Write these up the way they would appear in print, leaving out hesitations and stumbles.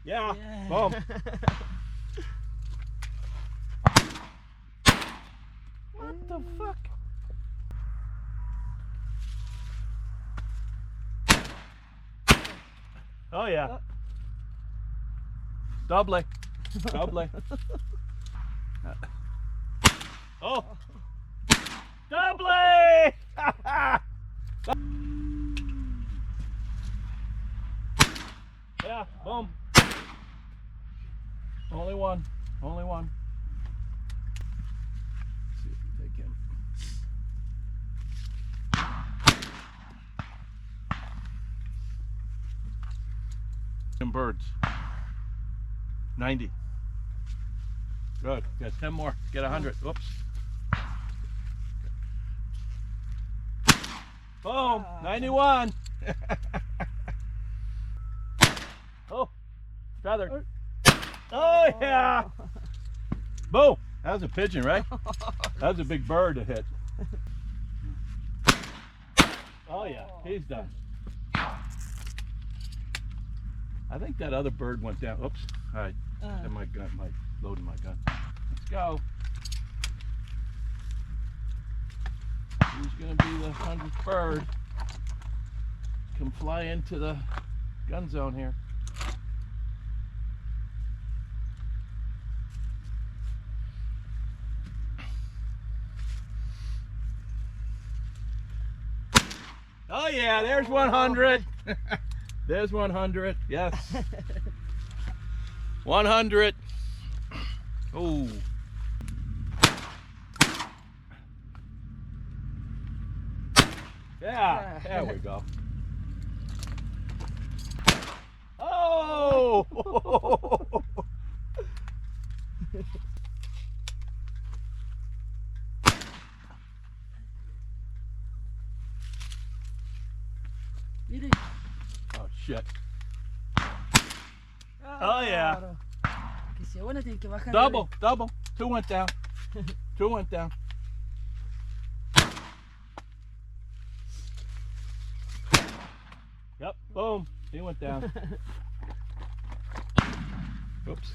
Yeah. Yeah. Boom. What the fuck? Oh yeah. Double. Double. Oh. Double! Yeah, boom. Only one. Only one. Let's see if we take him. Some birds. 90. Good. Got 10 more. Get 100. Whoops. Boom. 91. Oh, feathered. Oh yeah. Boom. That was a pigeon, right? That was a big bird to hit. Oh yeah, he's done. I think that other bird went down. Oops. All right. And my gun, loading my gun. Let's go. Who's gonna be the 100th bird? Come fly into the gun zone here. Oh yeah, there's 100. There's 100. Yes. 100. Oh. Yeah, there we go. Oh! Oh shit. Oh yeah. Que sea buena tiene que bajar. Double, double. 2 went down. 2 went down. Yep, boom. He went down. Oops.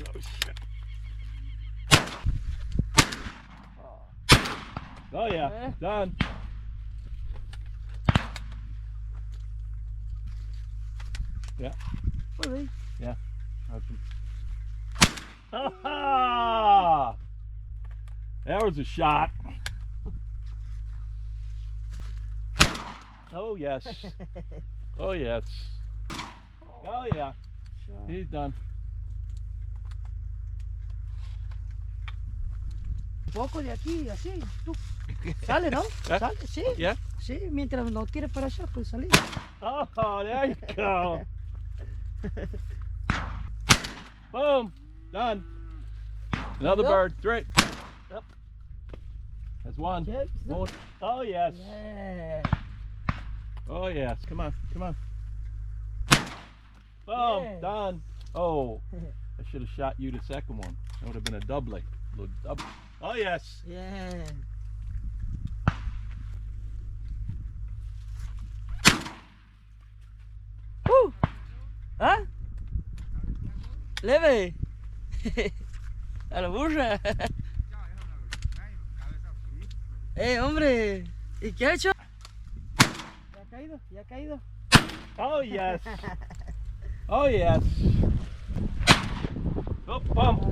Oh shit. Oh yeah, done. Yeah. Really? Yeah. Ah! That was a shot. Oh yes. Oh yes. Oh yeah. He's done. Poco de aquí, así. Tú. Sale, ¿no? Sale, sí. Yeah. Sí, mientras no tires para allá, pues salir. Oh, there you go. Boom. Done. Another bird. 3. Yep. That's 1. Check. One. Oh yes. Yeah. Oh yes. Come on. Come on. Boom. Yeah. Done. Oh. I should have shot you the second one. That would have been a double. Double. Oh yes. Yeah. ¿Ah? Leve. A la burra. Hombre. ¿Y qué ha hecho? Ya ha caído, ya ha caído. Oh yes. Oh yes. Oh, bump.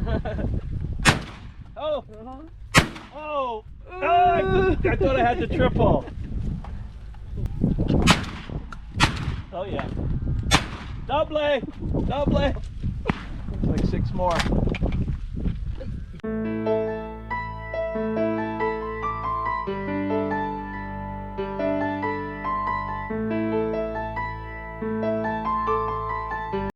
Oh. Oh. Oh, I thought I had the triple. Oh yeah. Double. Double. Like 6 more.